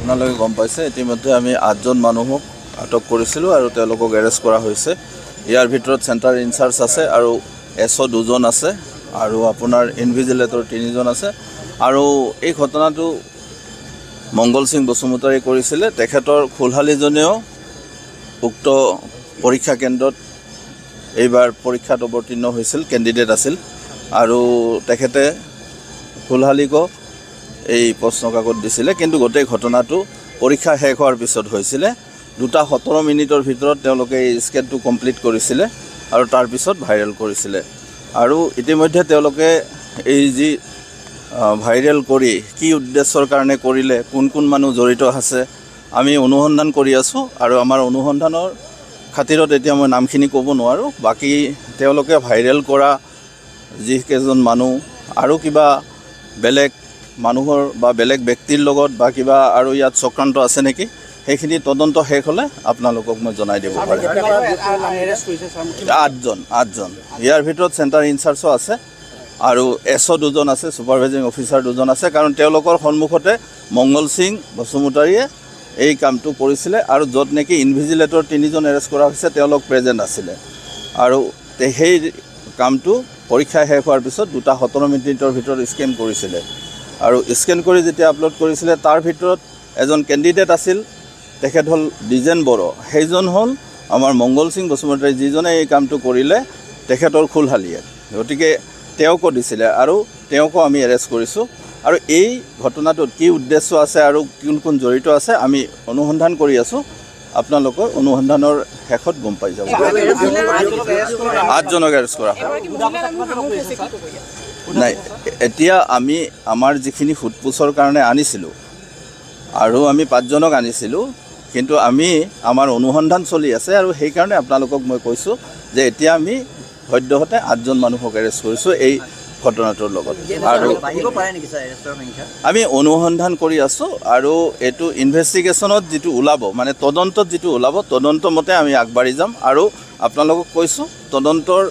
আপোনালোকে গম পাইছে ইতিমধ্যে আমি 8জন মানুহক আটক কৰিছিলোঁ আৰু তেওঁলোকক এৰেষ্ট কৰা হৈছে। ইয়াৰ ভিতৰত চেণ্টাৰ ইনচাৰ্জ আছে আৰু SO 2জন আছে আৰু আপোনাৰ ইনভিজিলেটৰ 3জন আছে। আৰু এই ঘটনাটো মংগল সিং বসুমতাৰী কৰিছিলে। তেখেতৰ খুলহালীজনেও উক্ত পৰীক্ষা কেন্দ্ৰত এইবাৰ পৰীক্ষাত অৱতীৰ্ণ হৈছিল, কেণ্ডিডেট আছিল আৰু তেখেতে খুলহালীকো এই প্ৰশ্ন কাকত দিছিলে। কিন্তু গোটেই ঘটনাটো পৰীক্ষা শেষ হোৱাৰ পিছত হৈছিলে। 2:17 মিনিটৰ ভিতৰত তেওঁলোকে এই স্কেনটো কমপ্লিট কৰিছিলে আৰু তাৰ পিছত ভাইৰেল কৰিছিলে। আৰু ইতিমধ্যে তেওঁলোকে এই যি ভাইৰেল কৰি কি উদ্দেশ্যৰ কাৰণে কৰিলে, কোন কোন মানুহ জড়িত আছে আমি অনুসন্ধান কৰি আছোঁ। আৰু আমাৰ অনুসন্ধানৰ খাতিৰত এতিয়া মই নামখিনি ক'ব নোৱাৰোঁ। বাকী তেওঁলোকে ভাইৰেল কৰা যিকেইজন মানুহ আৰু কিবা বেলেগ মানুহৰ বা বেলেগ ব্যক্তিৰ লগত বা কিবা আৰু ইয়াত চক্ৰান্ত আছে নেকি, সেইখিনি তদন্ত শেষ হ'লে আপোনালোকক মই জনাই দিব পাৰিম। 8জন। ইয়াৰ ভিতৰত চেণ্টাৰ ইনচাৰ্জো আছে আৰু SO 2জন আছে, ছুপাৰভাইজিং অফিচাৰ 2জন আছে। কাৰণ তেওঁলোকৰ সন্মুখতে মংগল সিং বসুমতাৰীয়ে এই কামটো কৰিছিলে আৰু য'ত নেকি ইনভিজিলেটৰ 3জন এৰেষ্ট কৰা হৈছে তেওঁলোক প্ৰেজেণ্ট আছিলে। আৰু সেই কামটো পৰীক্ষা শেষ হোৱাৰ পিছত 2:17 মিনিটৰ ভিতৰত স্কেন কৰিছিলে আৰু স্কেন কৰি যেতিয়া আপলোড কৰিছিলে তাৰ ভিতৰত এজন কেণ্ডিডেট আছিল, তেখেত হ'ল দ্বিজেন বড়ো। সেইজন হ'ল আমাৰ মংগল সিং বসুমতাৰী, যিজনে এই কামটো কৰিলে তেখেতৰ খুলহালীয়ে। গতিকে তেওঁকো দিছিলে আৰু তেওঁকো আমি এৰেষ্ট কৰিছোঁ। আৰু এই ঘটনাটোত কি উদ্দেশ্য আছে আৰু কোন কোন জড়িত আছে আমি অনুসন্ধান কৰি আছোঁ। আপোনালোকৰ অনুসন্ধানৰ শেষত গম পাই যাব। 8জনক এৰেষ্ট কৰা নাই। এতিয়া আমি আমাৰ যিখিনি সোধপোছৰ কাৰণে আনিছিলোঁ আৰু আমি 5জনক আনিছিলোঁ, কিন্তু আমাৰ অনুসন্ধান চলি আছে আৰু সেইকাৰণে আপোনালোকক মই কৈছোঁ যে এতিয়া আমি সদ্যহতে 8জন মানুহক এৰেষ্ট কৰিছোঁ এই ঘটনাটোৰ লগত। আৰু আমি অনুসন্ধান কৰি আছোঁ আৰু এইটো ইনভেষ্টিগেশ্যনত যিটো ওলাব, মানে তদন্তত যিটো ওলাব, তদন্ত মতে আমি আগবাঢ়ি যাম। আৰু আপোনালোকক কৈছোঁ তদন্তৰ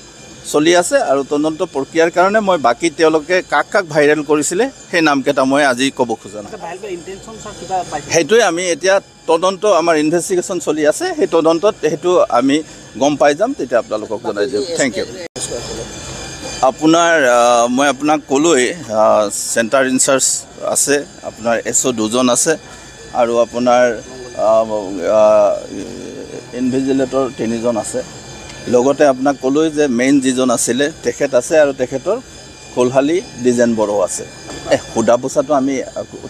চলি আছে আৰু তদন্ত প্ৰক্ৰিয়াৰ কাৰণে মই বাকী তেওঁলোকে কাক ভাইৰেল কৰিছিলে সেই নামকেইটা মই আজি ক'ব খোজা নাই। সেইটোৱে আমি এতিয়া তদন্ত, আমাৰ ইনভেষ্টিগেশ্যন চলি আছে, সেই তদন্তত সেইটো আমি গম পাই যাম, তেতিয়া আপোনালোকক জনাই দিম। Thank you. মই আপোনাক ক'লোৱেই চেণ্টাৰ ইনচাৰ্জ আছে, আপোনাৰ SO 2জন আছে আৰু আপোনাৰ ইনভিজিলেটৰ 3জন আছে। লগতে আপোনাক ক'লোৱেই যে মেইন যিজন আছিলে তেখেত আছে আৰু তেখেতৰ খুলহালী দ্বিজেন বড়ো আছে। সোধা পোছাটো আমি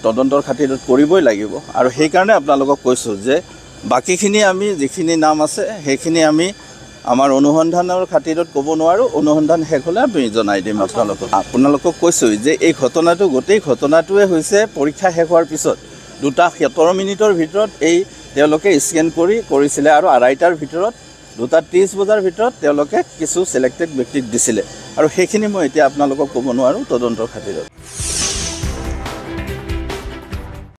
তদন্তৰ খাতিৰত কৰিবই লাগিব আৰু সেইকাৰণে আপোনালোকক কৈছোঁ যে বাকীখিনি আমি যিখিনি নাম আছে সেইখিনি আমি আমাৰ অনুসন্ধানৰ খাতিৰত ক'ব নোৱাৰোঁ। অনুসন্ধান শেষ হ'লে আমি জনাই দিম আপোনালোকক কৈছোঁ যে এই ঘটনাটো, গোটেই ঘটনাটোৱে হৈছে পৰীক্ষা শেষ হোৱাৰ পিছত 2:17 মিনিটৰ ভিতৰত তেওঁলোকে স্কেন কৰিছিলে আৰু 2:30টাৰ ভিতৰত 2:30 বজাৰ ভিতৰত তেওঁলোকে কিছু চিলেক্টেড ব্যক্তিক দিছিলে আৰু সেইখিনি মই এতিয়া আপোনালোকক ক'ব নোৱাৰোঁ তদন্তৰ খাতিৰত।